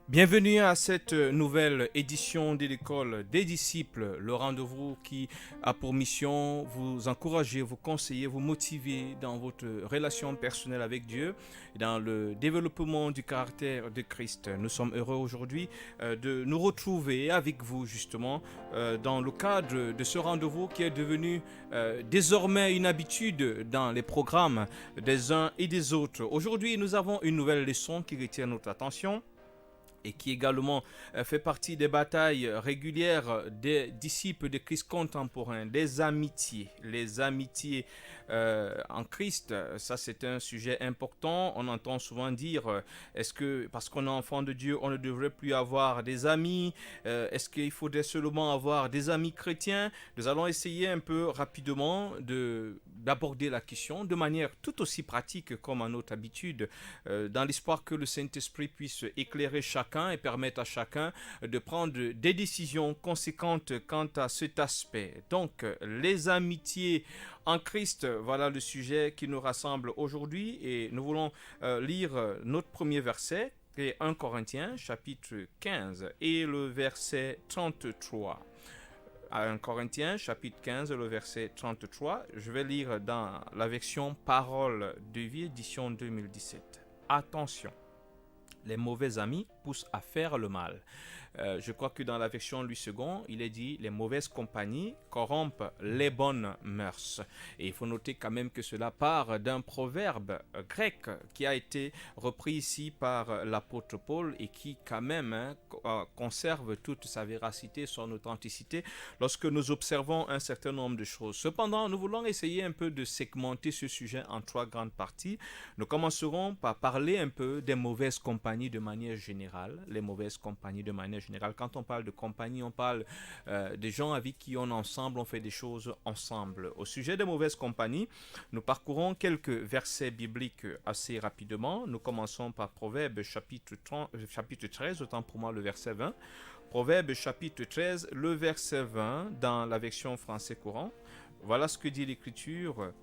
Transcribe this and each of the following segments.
Bienvenue à cette nouvelle édition de l'école des disciples, le rendez-vous qui a pour mission vous encourager, vous conseiller, vous motiver dans votre relation personnelle avec Dieu, dans le développement du caractère de Christ. Nous sommes heureux aujourd'hui de nous retrouver avec vous justement dans le cadre de ce rendez-vous qui est devenu désormais une habitude dans les programmes des uns et des autres. Aujourd'hui, nous avons une nouvelle leçon qui retient notre attention et qui également fait partie des batailles régulières des disciples de Christ contemporain, des amitiés. Les amitiés en Christ, ça c'est un sujet important. On entend souvent dire, est-ce que parce qu'on est enfant de Dieu, on ne devrait plus avoir des amis? Est-ce qu'il faudrait seulement avoir des amis chrétiens? Nous allons essayer un peu rapidement d'aborder la question de manière tout aussi pratique comme à notre habitude, dans l'espoir que le Saint-Esprit puisse éclairer chacun et permettre à chacun de prendre des décisions conséquentes quant à cet aspect. Donc, les amitiés en Christ, voilà le sujet qui nous rassemble aujourd'hui et nous voulons lire notre premier verset, qui est 1 Corinthiens, chapitre 15 et le verset 33. 1 Corinthiens, chapitre 15, le verset 33. Je vais lire dans la version Parole de vie, édition 2017. Attention, les mauvais amis poussent à faire le mal. Je crois que dans la version Louis II, il est dit les mauvaises compagnies corrompent les bonnes mœurs. Et il faut noter quand même que cela part d'un proverbe grec qui a été repris ici par l'apôtre Paul et qui quand même conserve toute sa véracité, son authenticité lorsque nous observons un certain nombre de choses. Cependant, nous voulons essayer un peu de segmenter ce sujet en trois grandes parties. Nous commencerons par parler un peu des mauvaises compagnies de manière générale. Les mauvaises compagnies de manière générale. Quand on parle de compagnie, on parle des gens avec qui on ensemble, on fait des choses ensemble. Au sujet des mauvaises compagnies, nous parcourons quelques versets bibliques assez rapidement. Nous commençons par Proverbe chapitre 13, autant pour moi le verset 20. Proverbe chapitre 13, le verset 20 dans la version français courant. Voilà ce que dit l'Écriture.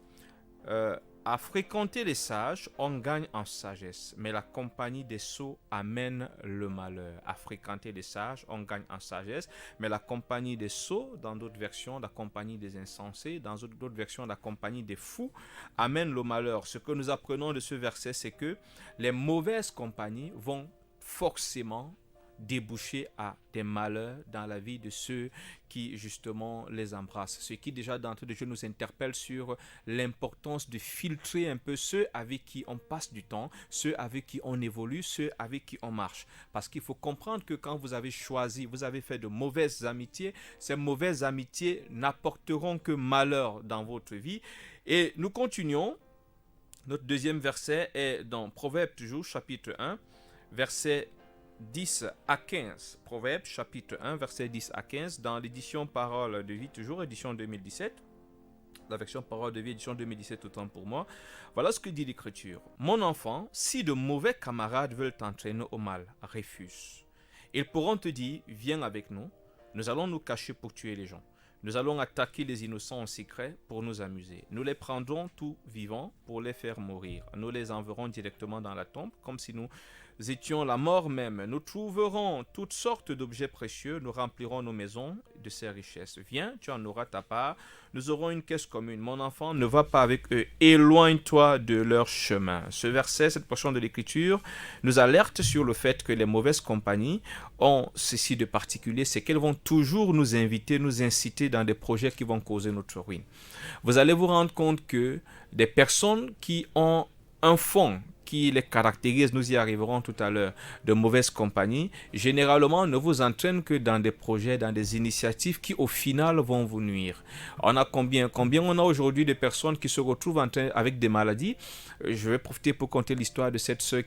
À fréquenter les sages, on gagne en sagesse, mais la compagnie des sots amène le malheur. À fréquenter les sages, on gagne en sagesse, mais la compagnie des sots, dans d'autres versions, la compagnie des insensés, dans d'autres versions, la compagnie des fous, amène le malheur. Ce que nous apprenons de ce verset, c'est que les mauvaises compagnies vont forcément déboucher à des malheurs dans la vie de ceux qui justement les embrassent. Ce qui déjà d'entrée de jeu nous interpelle sur l'importance de filtrer un peu ceux avec qui on passe du temps, ceux avec qui on évolue, ceux avec qui on marche. Parce qu'il faut comprendre que quand vous avez choisi, vous avez fait de mauvaises amitiés, ces mauvaises amitiés n'apporteront que malheur dans votre vie. Et nous continuons. Notre deuxième verset est dans Proverbe toujours, chapitre 1, verset 10 à 15. Proverbe chapitre 1, verset 10 à 15, dans l'édition Parole de vie, toujours édition 2017. La version Parole de vie, édition 2017, autant pour moi. Voilà ce que dit l'Écriture. Mon enfant, si de mauvais camarades veulent t'entraîner au mal, refuse. Ils pourront te dire, viens avec nous, nous allons nous cacher pour tuer les gens. Nous allons attaquer les innocents en secret pour nous amuser. Nous les prendrons tout vivants pour les faire mourir. Nous les enverrons directement dans la tombe, comme si nous étions la mort même. Nous trouverons toutes sortes d'objets précieux. Nous remplirons nos maisons de ces richesses. Viens, tu en auras ta part. Nous aurons une caisse commune. Mon enfant, ne va pas avec eux. Éloigne-toi de leur chemin. Ce verset, cette portion de l'Écriture, nous alerte sur le fait que les mauvaises compagnies ont ceci de particulier, c'est qu'elles vont toujours nous inviter, nous inciter dans des projets qui vont causer notre ruine. Vous allez vous rendre compte que des personnes qui ont un fond qui les caractérise, nous y arriverons tout à l'heure, de mauvaise compagnie, généralement ne vous entraînent que dans des projets, dans des initiatives qui au final vont vous nuire. On a combien on a aujourd'hui de personnes qui se retrouvent avec des maladies. Je vais profiter pour conter l'histoire de cette sœur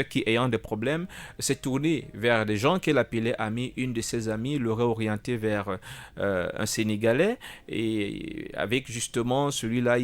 qui, ayant des problèmes, s'est tournée vers des gens qu'elle appelait amis. Une de ses amies l'aurait orientée vers un Sénégalais, et avec justement celui-là,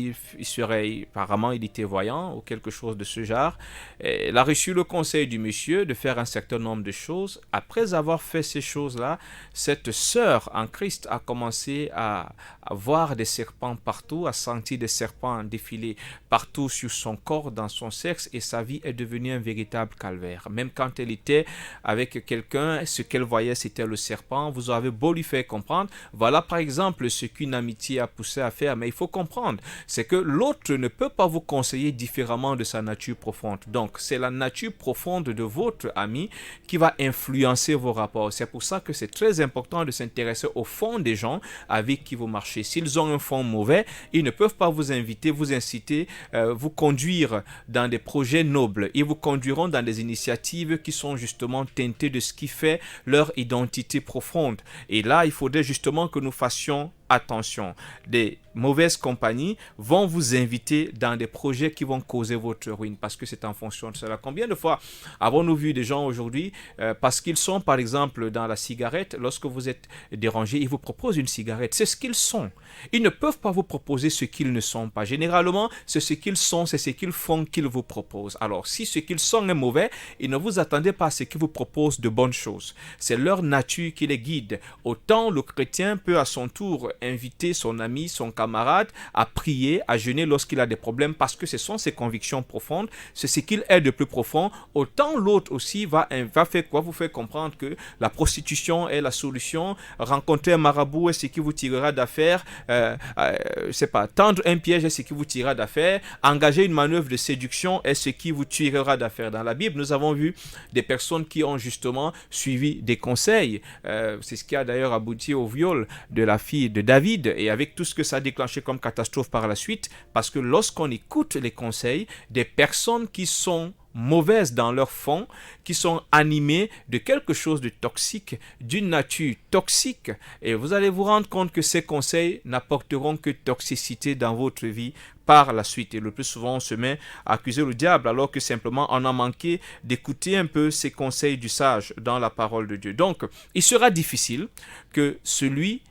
apparemment il était voyant ou quelque chose de ce ce genre. Elle a reçu le conseil du monsieur de faire un certain nombre de choses. Après avoir fait ces choses-là, cette sœur en Christ a commencé à voir des serpents partout, à sentir des serpents défiler partout sur son corps, dans son sexe, et sa vie est devenue un véritable calvaire. Même quand elle était avec quelqu'un, ce qu'elle voyait, c'était le serpent. Vous avez beau lui faire comprendre, voilà par exemple ce qu'une amitié a poussé à faire, mais il faut comprendre, c'est que l'autre ne peut pas vous conseiller différemment de sa nature profonde. Donc, c'est la nature profonde de votre ami qui va influencer vos rapports. C'est pour ça que c'est très important de s'intéresser au fond des gens avec qui vous marchez. S'ils ont un fond mauvais, ils ne peuvent pas vous inviter, vous inciter, vous conduire dans des projets nobles. Ils vous conduiront dans des initiatives qui sont justement teintées de ce qui fait leur identité profonde. Et là, il faudrait justement que nous fassions attention. Des mauvaises compagnies vont vous inviter dans des projets qui vont causer votre ruine, parce que c'est en fonction de cela. Combien de fois avons-nous vu des gens aujourd'hui, parce qu'ils sont par exemple dans la cigarette, lorsque vous êtes dérangé, ils vous proposent une cigarette. C'est ce qu'ils sont. Ils ne peuvent pas vous proposer ce qu'ils ne sont pas. Généralement, c'est ce qu'ils sont, c'est ce qu'ils font qu'ils vous proposent. Alors, si ce qu'ils sont est mauvais, ils ne vous attendez pas à ce qu'ils vous proposent de bonnes choses. C'est leur nature qui les guide. Autant le chrétien peut à son tour inviter son ami, son camarade à prier, à jeûner lorsqu'il a des problèmes, parce que ce sont ses convictions profondes, c'est ce qu'il est de plus profond. Autant l'autre aussi va faire quoi? Vous faire comprendre que la prostitution est la solution, rencontrer un marabout est ce qui vous tirera d'affaire, c'est pas, tendre un piège est ce qui vous tirera d'affaire, engager une manœuvre de séduction est ce qui vous tirera d'affaire. Dans la Bible, nous avons vu des personnes qui ont justement suivi des conseils, c'est ce qui a d'ailleurs abouti au viol de la fille de David, et avec tout ce que ça a déclenché comme catastrophe par la suite, parce que lorsqu'on écoute les conseils des personnes qui sont mauvaises dans leur fond, qui sont animées de quelque chose de toxique, d'une nature toxique, et vous allez vous rendre compte que ces conseils n'apporteront que toxicité dans votre vie par la suite. Et le plus souvent, on se met à accuser le diable, alors que simplement on a manqué d'écouter un peu ces conseils du sage dans la parole de Dieu. Donc, il sera difficile que celui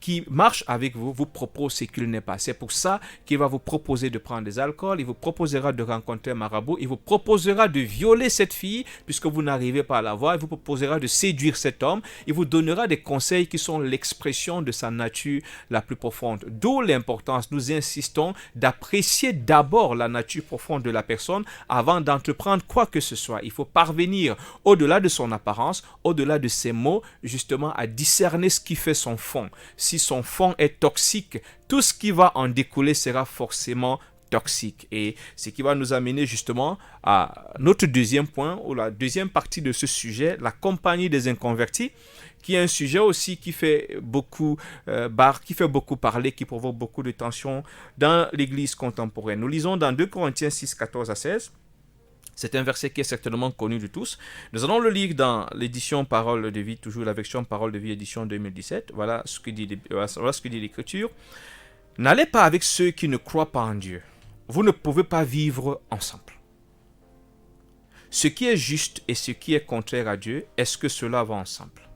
qui marche avec vous, vous propose ce qu'il n'est pas. C'est pour ça qu'il va vous proposer de prendre des alcools, il vous proposera de rencontrer un marabout, il vous proposera de violer cette fille puisque vous n'arrivez pas à la voir, il vous proposera de séduire cet homme, il vous donnera des conseils qui sont l'expression de sa nature la plus profonde. D'où l'importance, nous insistons, d'apprécier d'abord la nature profonde de la personne avant d'entreprendre quoi que ce soit. Il faut parvenir au-delà de son apparence, au-delà de ses mots, justement à discerner ce qui fait son fond. Si son fond est toxique, tout ce qui va en découler sera forcément toxique. Et ce qui va nous amener justement à notre deuxième point, ou la deuxième partie de ce sujet, la compagnie des inconvertis, qui est un sujet aussi qui fait beaucoup parler, qui provoque beaucoup de tensions dans l'Église contemporaine. Nous lisons dans 2 Corinthiens 6, 14 à 16. C'est un verset qui est certainement connu de tous. Nous allons le lire dans l'édition Parole de vie, toujours la version Parole de vie, édition 2017. Voilà ce que dit l'Écriture. N'allez pas avec ceux qui ne croient pas en Dieu. Vous ne pouvez pas vivre ensemble. Ce qui est juste et ce qui est contraire à Dieu, est-ce que cela va ensemble?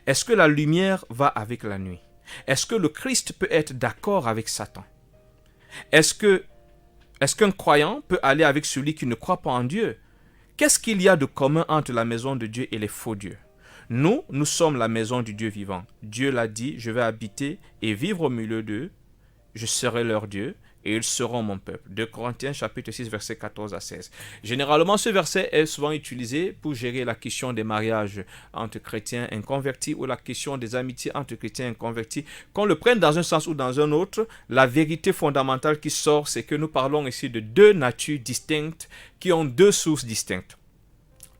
Est-ce que la lumière va avec la nuit? Est-ce que le Christ peut être d'accord avec Satan? Est-ce qu'un croyant peut aller avec celui qui ne croit pas en Dieu? Qu'est-ce qu'il y a de commun entre la maison de Dieu et les faux dieux? Nous sommes la maison du Dieu vivant. Dieu l'a dit, je vais habiter et vivre au milieu d'eux. Je serai leur Dieu et ils seront mon peuple. 2 Corinthiens chapitre 6 versets 14 à 16. Généralement, ce verset est souvent utilisé pour gérer la question des mariages entre chrétiens inconvertis ou la question des amitiés entre chrétiens inconvertis. Qu'on le prenne dans un sens ou dans un autre, la vérité fondamentale qui sort, c'est que nous parlons ici de deux natures distinctes qui ont deux sources distinctes.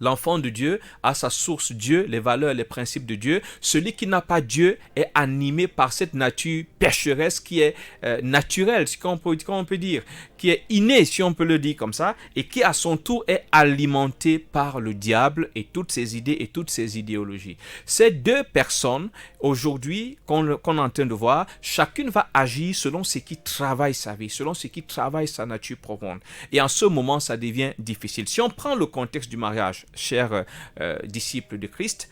L'enfant de Dieu a sa source Dieu, les valeurs, les principes de Dieu. Celui qui n'a pas Dieu est animé par cette nature pécheresse qui est naturelle, si on peut dire, qui est innée, si on peut le dire comme ça, et qui à son tour est alimenté par le diable et toutes ses idées et toutes ses idéologies. Ces deux personnes, aujourd'hui, qu'on est en train de voir, chacune va agir selon ce qui travaille sa vie, selon ce qui travaille sa nature profonde. Et en ce moment, ça devient difficile. Si on prend le contexte du mariage, chers disciples de Christ,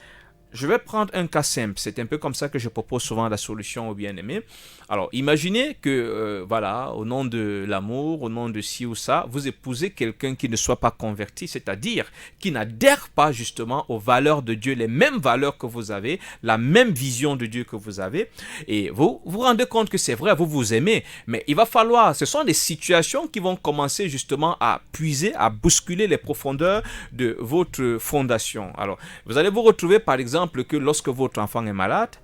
Je vais prendre un cas simple. C'est un peu comme ça que je propose souvent la solution aux bien-aimés. Alors, imaginez que, voilà, au nom de l'amour, au nom de ci ou ça, vous épousez quelqu'un qui ne soit pas converti, c'est-à-dire qui n'adhère pas justement aux valeurs de Dieu, les mêmes valeurs que vous avez, la même vision de Dieu que vous avez. Et vous vous rendez compte que c'est vrai, vous vous aimez, mais il va falloir, ce sont des situations qui vont commencer justement à puiser, à bousculer les profondeurs de votre fondation. Alors, vous allez vous retrouver par exemple que lorsque votre enfant est malade,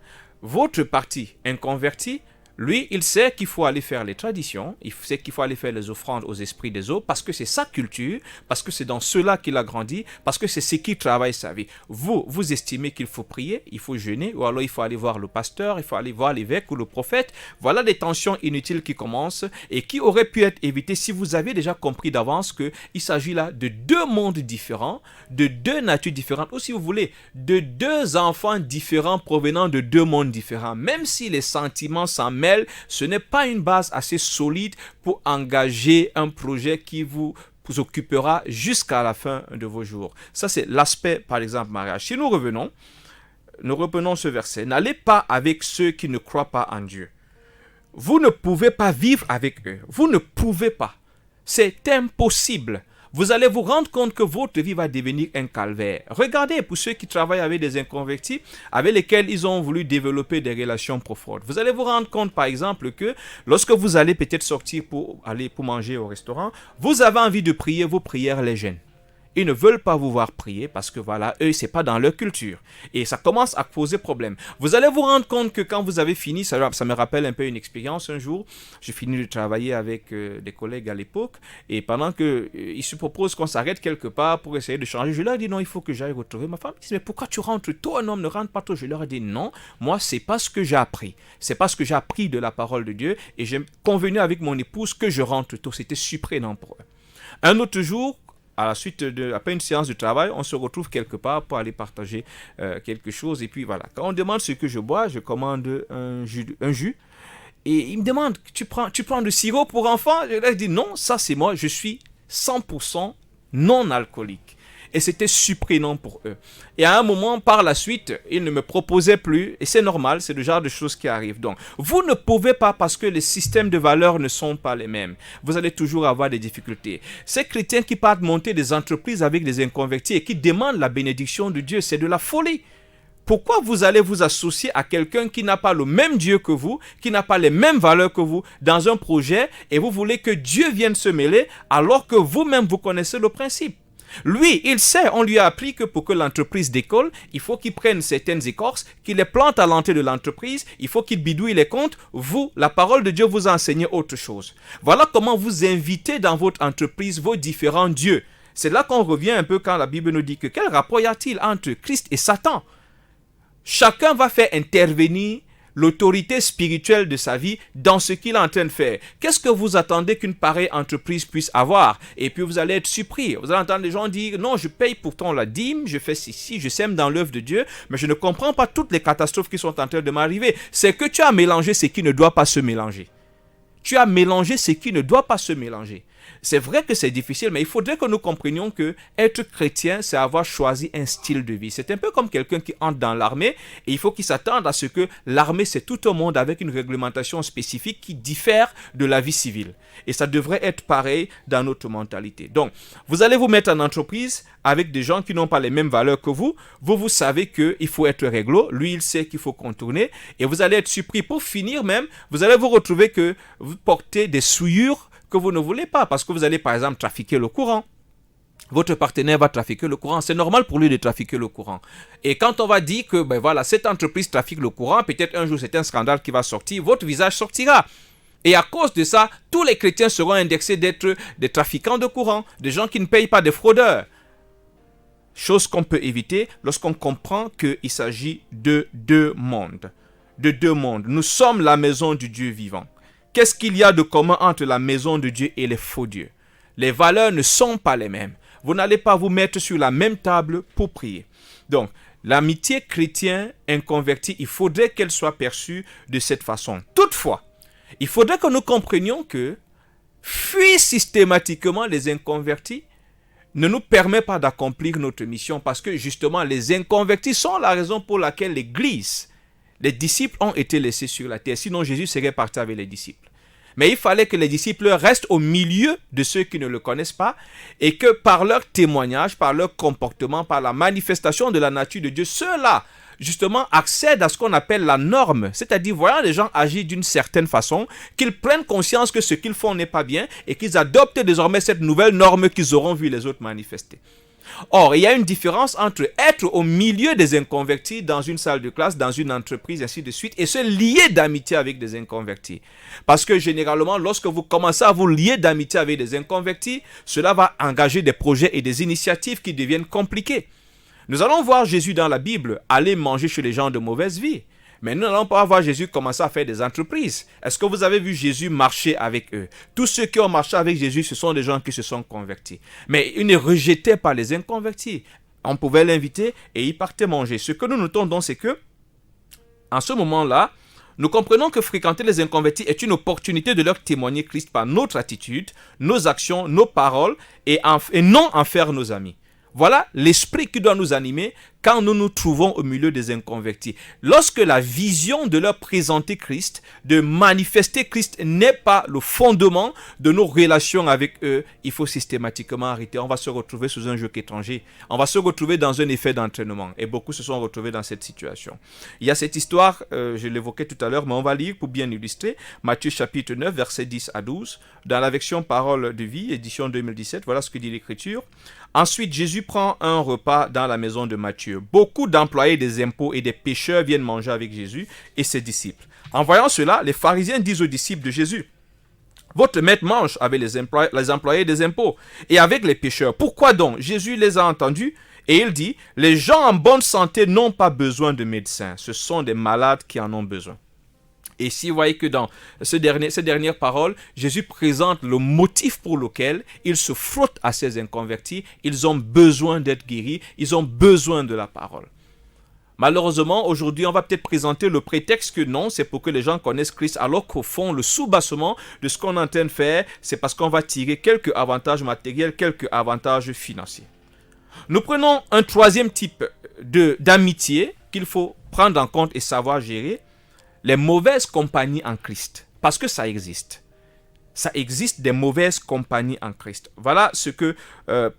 votre parti inconverti, lui, il sait qu'il faut aller faire les traditions, il sait qu'il faut aller faire les offrandes aux esprits des eaux, parce que c'est sa culture, parce que c'est dans cela qu'il a grandi, parce que c'est ce qui travaille sa vie. Vous estimez qu'il faut prier, il faut jeûner, ou alors il faut aller voir le pasteur, il faut aller voir l'évêque ou le prophète. Voilà des tensions inutiles qui commencent et qui auraient pu être évitées si vous aviez déjà compris d'avance qu'il s'agit là de deux mondes différents, de deux natures différentes, ou si vous voulez, de deux enfants différents provenant de deux mondes différents. Même si les sentiments s'en mêlent, ce n'est pas une base assez solide pour engager un projet qui vous occupera jusqu'à la fin de vos jours. Ça, c'est l'aspect, par exemple, mariage. Si nous reprenons ce verset. N'allez pas avec ceux qui ne croient pas en Dieu. Vous ne pouvez pas vivre avec eux. Vous ne pouvez pas. C'est impossible. Vous allez vous rendre compte que votre vie va devenir un calvaire. Regardez pour ceux qui travaillent avec des inconvertis, avec lesquels ils ont voulu développer des relations profondes. Vous allez vous rendre compte, par exemple, que lorsque vous allez peut-être sortir pour aller pour manger au restaurant, vous avez envie de prier, vos prières les gênent. Ils ne veulent pas vous voir prier parce que voilà, eux, c'est pas dans leur culture. Et ça commence à poser problème. Vous allez vous rendre compte que quand vous avez fini, ça me rappelle un peu une expérience un jour. J'ai fini de travailler avec des collègues à l'époque. Et pendant qu'ils se proposent qu'on s'arrête quelque part pour essayer de changer, je leur dis non, il faut que j'aille retrouver ma femme. Ils disent mais pourquoi tu rentres tôt? Un homme ne rentre pas tôt. Je leur ai dit non, moi, c'est pas ce que j'ai appris. C'est pas ce que j'ai appris de la parole de Dieu. Et j'ai convenu avec mon épouse que je rentre tôt. C'était surprenant pour eux. Un autre jour, après une séance de travail, on se retrouve quelque part pour aller partager quelque chose. Et puis voilà, quand on demande ce que je bois, je commande un jus. Et il me demande, tu prends du sirop pour enfants? Je lui dis non, ça c'est moi, je suis 100% non alcoolique. Et c'était surprenant pour eux. Et à un moment, par la suite, ils ne me proposaient plus. Et c'est normal, c'est le genre de choses qui arrivent. Donc, vous ne pouvez pas parce que les systèmes de valeurs ne sont pas les mêmes. Vous allez toujours avoir des difficultés. Ces chrétiens qui partent monter des entreprises avec des inconvertis et qui demandent la bénédiction de Dieu, c'est de la folie. Pourquoi vous allez vous associer à quelqu'un qui n'a pas le même Dieu que vous, qui n'a pas les mêmes valeurs que vous dans un projet et vous voulez que Dieu vienne se mêler alors que vous-même vous connaissez le principe? Lui, il sait, on lui a appris que pour que l'entreprise décolle, il faut qu'il prenne certaines écorces, qu'il les plante à l'entrée de l'entreprise, il faut qu'il bidouille les comptes. Vous, la parole de Dieu vous a enseigné autre chose. Voilà comment vous invitez dans votre entreprise vos différents dieux. C'est là qu'on revient un peu quand la Bible nous dit que quel rapport y a-t-il entre Christ et Satan? Chacun va faire intervenir l'autorité spirituelle de sa vie dans ce qu'il est en train de faire. Qu'est-ce que vous attendez qu'une pareille entreprise puisse avoir? Et puis vous allez être surpris. Vous allez entendre les gens dire, non, je paye pourtant la dîme, je fais ceci, je sème dans l'œuvre de Dieu, mais je ne comprends pas toutes les catastrophes qui sont en train de m'arriver. C'est que tu as mélangé ce qui ne doit pas se mélanger. Tu as mélangé ce qui ne doit pas se mélanger. C'est vrai que c'est difficile, mais il faudrait que nous comprenions que être chrétien, c'est avoir choisi un style de vie. C'est un peu comme quelqu'un qui entre dans l'armée et il faut qu'il s'attende à ce que l'armée, c'est tout un monde avec une réglementation spécifique qui diffère de la vie civile. Et ça devrait être pareil dans notre mentalité. Donc, vous allez vous mettre en entreprise avec des gens qui n'ont pas les mêmes valeurs que vous. Vous savez qu'il faut être réglo. Lui, il sait qu'il faut contourner. Et vous allez être surpris. Pour finir même, vous allez vous retrouver que vous portez des souillures que vous ne voulez pas, parce que vous allez par exemple trafiquer le courant. Votre partenaire va trafiquer le courant, c'est normal pour lui de trafiquer le courant. Et quand on va dire que voilà, cette entreprise trafique le courant, peut-être un jour c'est un scandale qui va sortir, votre visage sortira. Et à cause de ça, tous les chrétiens seront indexés d'être des trafiquants de courant, des gens qui ne payent pas, des fraudeurs. Chose qu'on peut éviter lorsqu'on comprend qu'il s'agit de deux mondes. De deux mondes. Nous sommes la maison du Dieu vivant. Qu'est-ce qu'il y a de commun entre la maison de Dieu et les faux dieux? Les valeurs ne sont pas les mêmes. Vous n'allez pas vous mettre sur la même table pour prier. Donc, l'amitié chrétien-inconvertie, il faudrait qu'elle soit perçue de cette façon. Toutefois, il faudrait que nous comprenions que fuir systématiquement les inconvertis ne nous permet pas d'accomplir notre mission parce que justement les inconvertis sont la raison pour laquelle l'Église, les disciples ont été laissés sur la terre. Sinon Jésus serait parti avec les disciples. Mais il fallait que les disciples restent au milieu de ceux qui ne le connaissent pas et que par leur témoignage, par leur comportement, par la manifestation de la nature de Dieu, ceux-là justement accèdent à ce qu'on appelle la norme, c'est-à-dire voyant les gens agir d'une certaine façon, qu'ils prennent conscience que ce qu'ils font n'est pas bien et qu'ils adoptent désormais cette nouvelle norme qu'ils auront vu les autres manifester. Or, il y a une différence entre être au milieu des inconvertis dans une salle de classe, dans une entreprise, ainsi de suite, et se lier d'amitié avec des inconvertis. Parce que généralement, lorsque vous commencez à vous lier d'amitié avec des inconvertis, cela va engager des projets et des initiatives qui deviennent compliqués. Nous allons voir Jésus dans la Bible aller manger chez les gens de mauvaise vie. Mais nous n'allons pas voir Jésus commencer à faire des entreprises. Est-ce que vous avez vu Jésus marcher avec eux? Tous ceux qui ont marché avec Jésus, ce sont des gens qui se sont convertis. Mais ils ne rejetaient pas les inconvertis. On pouvait l'inviter et il partait manger. Ce que nous notons donc, c'est que, en ce moment-là, nous comprenons que fréquenter les inconvertis est une opportunité de leur témoigner Christ par notre attitude, nos actions, nos paroles et non en faire nos amis. Voilà l'esprit qui doit nous animer quand nous nous trouvons au milieu des inconvertis. Lorsque la vision de leur présenter Christ, de manifester Christ n'est pas le fondement de nos relations avec eux, il faut systématiquement arrêter. On va se retrouver sous un joug étranger. On va se retrouver dans un effet d'entraînement. Et beaucoup se sont retrouvés dans cette situation. Il y a cette histoire, je l'évoquais tout à l'heure, mais on va lire pour bien illustrer. Matthieu chapitre 9, versets 10 à 12. Dans la version Parole de vie, édition 2017, voilà ce que dit l'Écriture. Ensuite, Jésus prend un repas dans la maison de Matthieu. Beaucoup d'employés des impôts et des pécheurs viennent manger avec Jésus et ses disciples. En voyant cela, les pharisiens disent aux disciples de Jésus, « Votre maître mange avec les employés des impôts et avec les pécheurs. Pourquoi donc ?» Jésus les a entendus et il dit, « Les gens en bonne santé n'ont pas besoin de médecins. Ce sont des malades qui en ont besoin. » Et ici, vous voyez que dans ces dernières paroles, Jésus présente le motif pour lequel il se frotte à ces inconvertis. Ils ont besoin d'être guéris, ils ont besoin de la parole. Malheureusement, aujourd'hui, on va peut-être présenter le prétexte que non, c'est pour que les gens connaissent Christ, alors qu'au fond, le sous-bassement de ce qu'on est en train de faire, c'est parce qu'on va tirer quelques avantages matériels, quelques avantages financiers. Nous prenons un troisième type d'amitié qu'il faut prendre en compte et savoir gérer. Les mauvaises compagnies en Christ, parce que ça existe. Ça existe des mauvaises compagnies en Christ. Voilà ce que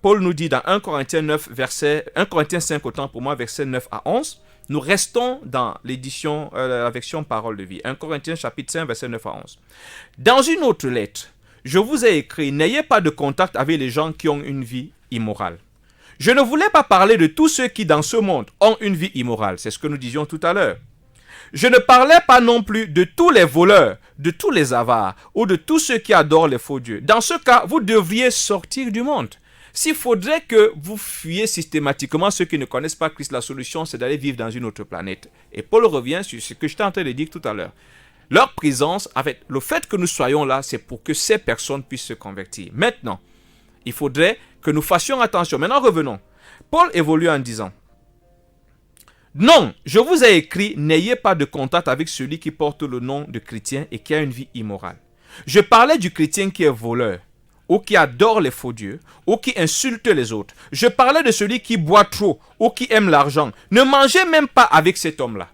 Paul nous dit dans 1 Corinthiens 5, autant pour moi, versets 9 à 11. Nous restons dans l'édition, la version Parole de vie. 1 Corinthiens chapitre 5, versets 9 à 11. Dans une autre lettre, je vous ai écrit, n'ayez pas de contact avec les gens qui ont une vie immorale. Je ne voulais pas parler de tous ceux qui dans ce monde ont une vie immorale. C'est ce que nous disions tout à l'heure. Je ne parlais pas non plus de tous les voleurs, de tous les avares ou de tous ceux qui adorent les faux dieux. Dans ce cas, vous devriez sortir du monde. S'il faudrait que vous fuyiez systématiquement ceux qui ne connaissent pas Christ, la solution, c'est d'aller vivre dans une autre planète. Et Paul revient sur ce que j'étais en train de dire tout à l'heure. Leur présence, avec le fait que nous soyons là, c'est pour que ces personnes puissent se convertir. Maintenant, il faudrait que nous fassions attention. Maintenant, revenons. Paul évolue en disant, non, je vous ai écrit, n'ayez pas de contact avec celui qui porte le nom de chrétien et qui a une vie immorale. Je parlais du chrétien qui est voleur, ou qui adore les faux dieux, ou qui insulte les autres. Je parlais de celui qui boit trop, ou qui aime l'argent. Ne mangez même pas avec cet homme-là.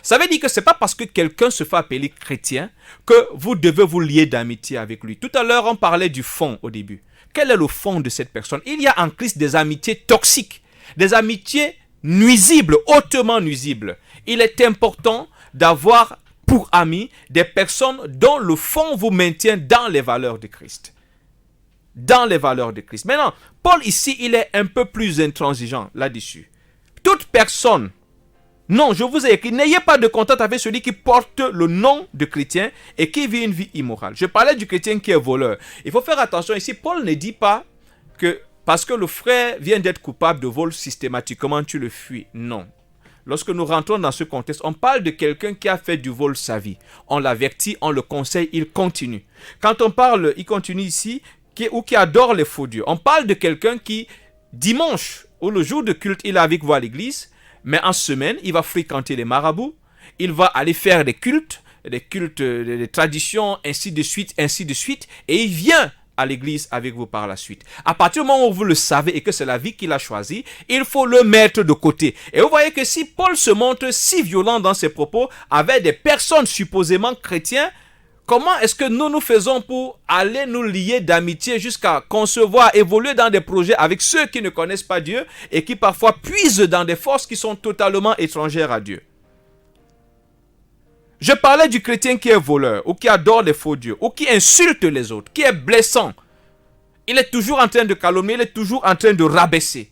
Ça veut dire que ce n'est pas parce que quelqu'un se fait appeler chrétien que vous devez vous lier d'amitié avec lui. Tout à l'heure, on parlait du fond au début. Quel est le fond de cette personne? Il y a en Christ des amitiés toxiques, des amitiés nuisibles, hautement nuisibles. Il est important d'avoir pour amis des personnes dont le fond vous maintient dans les valeurs de Christ. Dans les valeurs de Christ. Maintenant, Paul ici, il est un peu plus intransigeant là-dessus. Toute personne, non, je vous ai écrit, n'ayez pas de contact avec celui qui porte le nom de chrétien et qui vit une vie immorale. Je parlais du chrétien qui est voleur. Il faut faire attention ici, Paul ne dit pas que parce que le frère vient d'être coupable de vol, systématiquement tu le fuis. Non. Lorsque nous rentrons dans ce contexte, on parle de quelqu'un qui a fait du vol sa vie. On l'avertit, on le conseille, il continue. Quand on parle, il continue ici, qui adore les faux dieux. On parle de quelqu'un qui, dimanche ou le jour de culte, il est avec vous à l'église, mais en semaine, il va fréquenter les marabouts, il va aller faire des cultes, des traditions, ainsi de suite, et il vient à l'église avec vous par la suite. À partir du moment où vous le savez et que c'est la vie qu'il a choisie, il faut le mettre de côté. Et vous voyez que si Paul se montre si violent dans ses propos avec des personnes supposément chrétiennes, comment est-ce que nous faisons pour aller nous lier d'amitié jusqu'à concevoir, évoluer dans des projets avec ceux qui ne connaissent pas Dieu et qui parfois puisent dans des forces qui sont totalement étrangères à Dieu? Je parlais du chrétien qui est voleur, ou qui adore les faux dieux, ou qui insulte les autres, qui est blessant. Il est toujours en train de calomnier, il est toujours en train de rabaisser.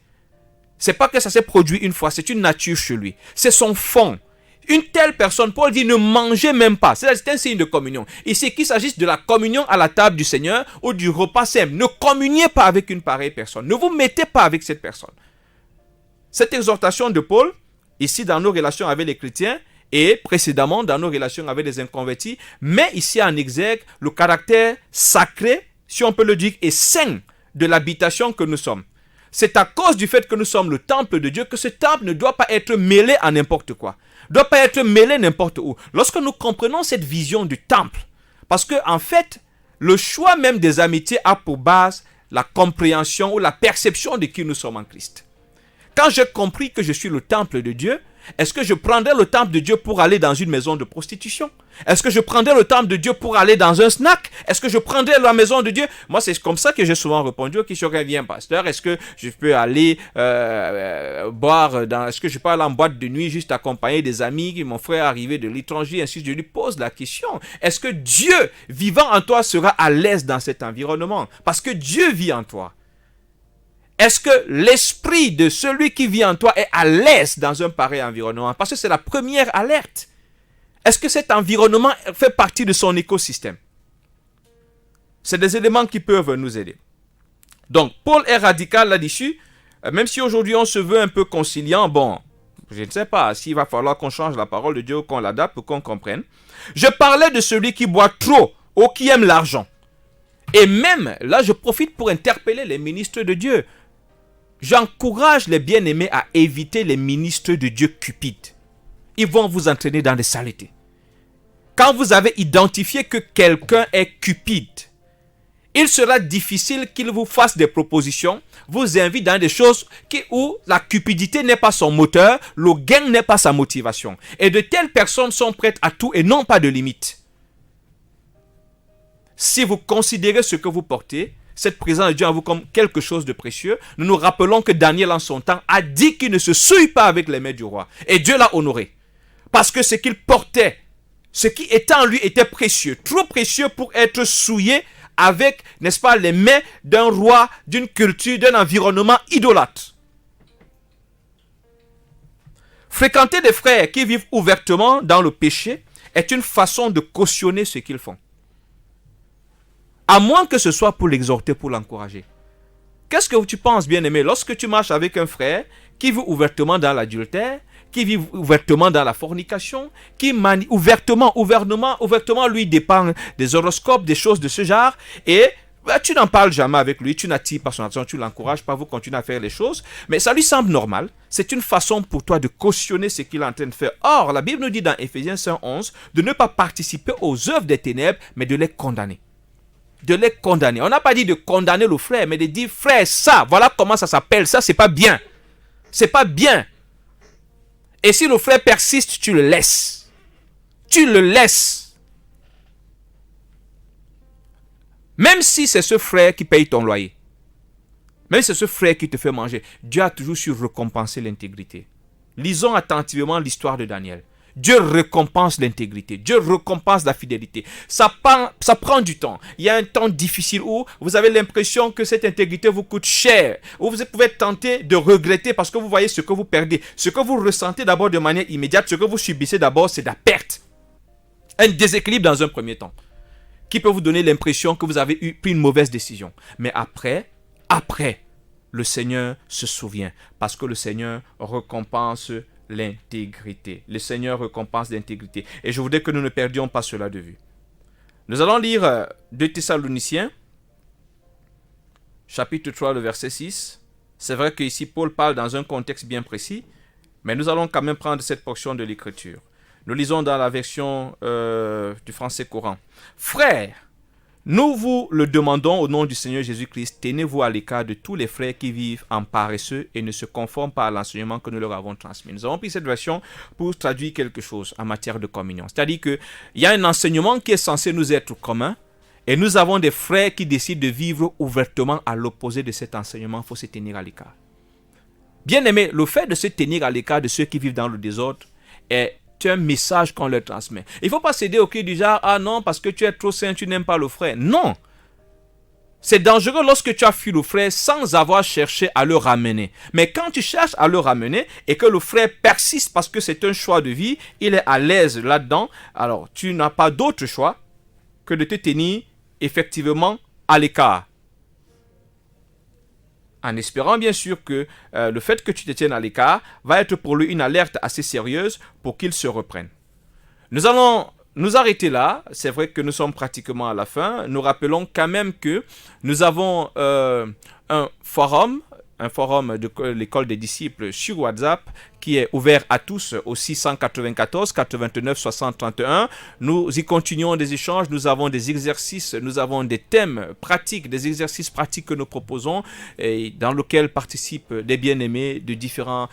C'est pas que ça s'est produit une fois, c'est une nature chez lui. C'est son fond. Une telle personne, Paul dit, ne mangez même pas. C'est un signe de communion. Ici, qu'il s'agisse de la communion à la table du Seigneur ou du repas simple, ne communiez pas avec une pareille personne. Ne vous mettez pas avec cette personne. Cette exhortation de Paul, ici dans nos relations avec les chrétiens, et précédemment dans nos relations avec les inconvertis, met ici en exergue le caractère sacré, si on peut le dire, et saint de l'habitation que nous sommes. C'est à cause du fait que nous sommes le temple de Dieu que ce temple ne doit pas être mêlé à n'importe quoi. Ne doit pas être mêlé n'importe où. Lorsque nous comprenons cette vision du temple, parce que en fait, le choix même des amitiés a pour base la compréhension ou la perception de qui nous sommes en Christ. Quand j'ai compris que je suis le temple de Dieu, est-ce que je prendrais le temple de Dieu pour aller dans une maison de prostitution? Est-ce que je prendrais le temple de Dieu pour aller dans un snack? Est-ce que je prendrais la maison de Dieu? Moi, c'est comme ça que j'ai souvent répondu aux questions qui viennent, pasteur. Est-ce que je peux aller boire dans... Est-ce que je peux aller en boîte de nuit juste accompagner des amis, mon frère arrivé de l'étranger, ainsi je lui pose la question. Est-ce que Dieu vivant en toi sera à l'aise dans cet environnement? Parce que Dieu vit en toi. Est-ce que l'esprit de celui qui vit en toi est à l'aise dans un pareil environnement? Parce que c'est la première alerte. Est-ce que cet environnement fait partie de son écosystème? C'est des éléments qui peuvent nous aider. Donc, Paul est radical là-dessus. Même si aujourd'hui on se veut un peu conciliant, bon, je ne sais pas s'il va falloir qu'on change la parole de Dieu ou qu'on l'adapte pour qu'on comprenne. Je parlais de celui qui boit trop ou qui aime l'argent. Et même, là, je profite pour interpeller les ministres de Dieu. J'encourage les bien-aimés à éviter les ministres de Dieu cupides. Ils vont vous entraîner dans des saletés. Quand vous avez identifié que quelqu'un est cupide, il sera difficile qu'il vous fasse des propositions, vous invite dans des choses où la cupidité n'est pas son moteur, le gain n'est pas sa motivation. Et de telles personnes sont prêtes à tout et n'ont pas de limite. Si vous considérez ce que vous portez, cette présence de Dieu en vous comme quelque chose de précieux, nous nous rappelons que Daniel en son temps a dit qu'il ne se souille pas avec les mains du roi. Et Dieu l'a honoré. Parce que ce qu'il portait, ce qui était en lui était précieux. Trop précieux pour être souillé avec, n'est-ce pas, les mains d'un roi, d'une culture, d'un environnement idolâtre. Fréquenter des frères qui vivent ouvertement dans le péché est une façon de cautionner ce qu'ils font. À moins que ce soit pour l'exhorter, pour l'encourager. Qu'est-ce que tu penses, bien-aimé, lorsque tu marches avec un frère qui vit ouvertement dans l'adultère, qui vit ouvertement dans la fornication, qui manie ouvertement lui dépend des horoscopes, des choses de ce genre, et tu n'en parles jamais avec lui, tu n'attires pas son attention, tu l'encourages pas, vous continuez à faire les choses, mais ça lui semble normal. C'est une façon pour toi de cautionner ce qu'il est en train de faire. Or, la Bible nous dit dans Éphésiens 5:11 de ne pas participer aux œuvres des ténèbres, mais de les condamner. De les condamner. On n'a pas dit de condamner le frère, mais de dire, frère, ça, voilà comment ça s'appelle, ça, c'est pas bien. C'est pas bien. Et si le frère persiste, tu le laisses. Tu le laisses. Même si c'est ce frère qui paye ton loyer. Même si c'est ce frère qui te fait manger. Dieu a toujours su récompenser l'intégrité. Lisons attentivement l'histoire de Daniel. Dieu récompense l'intégrité. Dieu récompense la fidélité. Ça prend du temps. Il y a un temps difficile où vous avez l'impression que cette intégrité vous coûte cher. Où vous pouvez être tenté de regretter parce que vous voyez ce que vous perdez. Ce que vous ressentez d'abord de manière immédiate, ce que vous subissez d'abord, c'est la perte. Un déséquilibre dans un premier temps. Qui peut vous donner l'impression que vous avez pris une mauvaise décision. Mais après, le Seigneur se souvient. Parce que le Seigneur récompense l'intégrité. Le Seigneur récompense l'intégrité. Et je voudrais que nous ne perdions pas cela de vue. Nous allons lire 2 Thessaloniciens, chapitre 3, le verset 6. C'est vrai qu'ici, Paul parle dans un contexte bien précis, mais nous allons quand même prendre cette portion de l'Écriture. Nous lisons dans la version du français courant. Frères, Nous vous le demandons au nom du Seigneur Jésus-Christ, tenez-vous à l'écart de tous les frères qui vivent en paresseux et ne se conforment pas à l'enseignement que nous leur avons transmis. Nous avons pris cette version pour traduire quelque chose en matière de communion. C'est-à-dire qu'il y a un enseignement qui est censé nous être commun et nous avons des frères qui décident de vivre ouvertement à l'opposé de cet enseignement. Il faut se tenir à l'écart. Bien aimé, le fait de se tenir à l'écart de ceux qui vivent dans le désordre est un message qu'on leur transmet. Il ne faut pas céder au cri du genre, ah non, parce que tu es trop saint, tu n'aimes pas le frère. Non. C'est dangereux lorsque tu as fui le frère sans avoir cherché à le ramener. Mais quand tu cherches à le ramener et que le frère persiste parce que c'est un choix de vie, il est à l'aise là-dedans, alors tu n'as pas d'autre choix que de te tenir effectivement à l'écart. En espérant bien sûr que le fait que tu te tiennes à l'écart va être pour lui une alerte assez sérieuse pour qu'il se reprenne. Nous allons nous arrêter là. C'est vrai que nous sommes pratiquement à la fin. Nous rappelons quand même que nous avons un forum de l'école des disciples sur WhatsApp qui est ouvert à tous au 694 89 60 31. Nous y continuons des échanges, nous avons des exercices, nous avons des thèmes pratiques, des exercices pratiques que nous proposons et dans lesquels participent des bien-aimés dans différents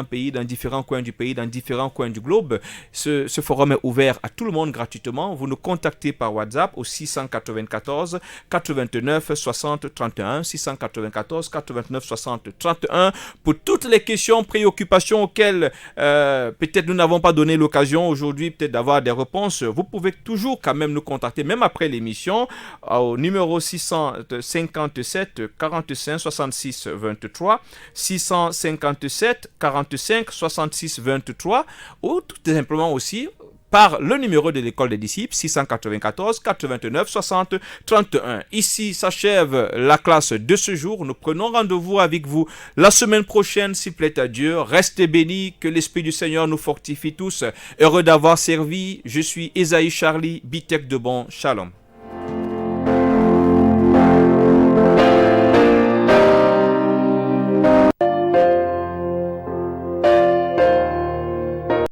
pays, dans différents coins du pays, dans différents coins du globe. Ce forum est ouvert à tout le monde gratuitement. Vous nous contactez par WhatsApp au 694 89 60 31, 694 89 60 31 pour toutes les questions, préoccupations auxquelles peut-être nous n'avons pas donné l'occasion aujourd'hui peut-être d'avoir des réponses. Vous pouvez toujours quand même nous contacter, même après l'émission, au numéro 657 45 66 23, 657 45 66 23, ou tout simplement aussi par le numéro de l'école des disciples 694 89 60 31. Ici s'achève la classe de ce jour. Nous prenons rendez-vous avec vous la semaine prochaine, s'il plaît à Dieu. Restez bénis, que l'Esprit du Seigneur nous fortifie tous. Heureux d'avoir servi. Je suis Esaïe Charlie, Bitech de Bon. Shalom.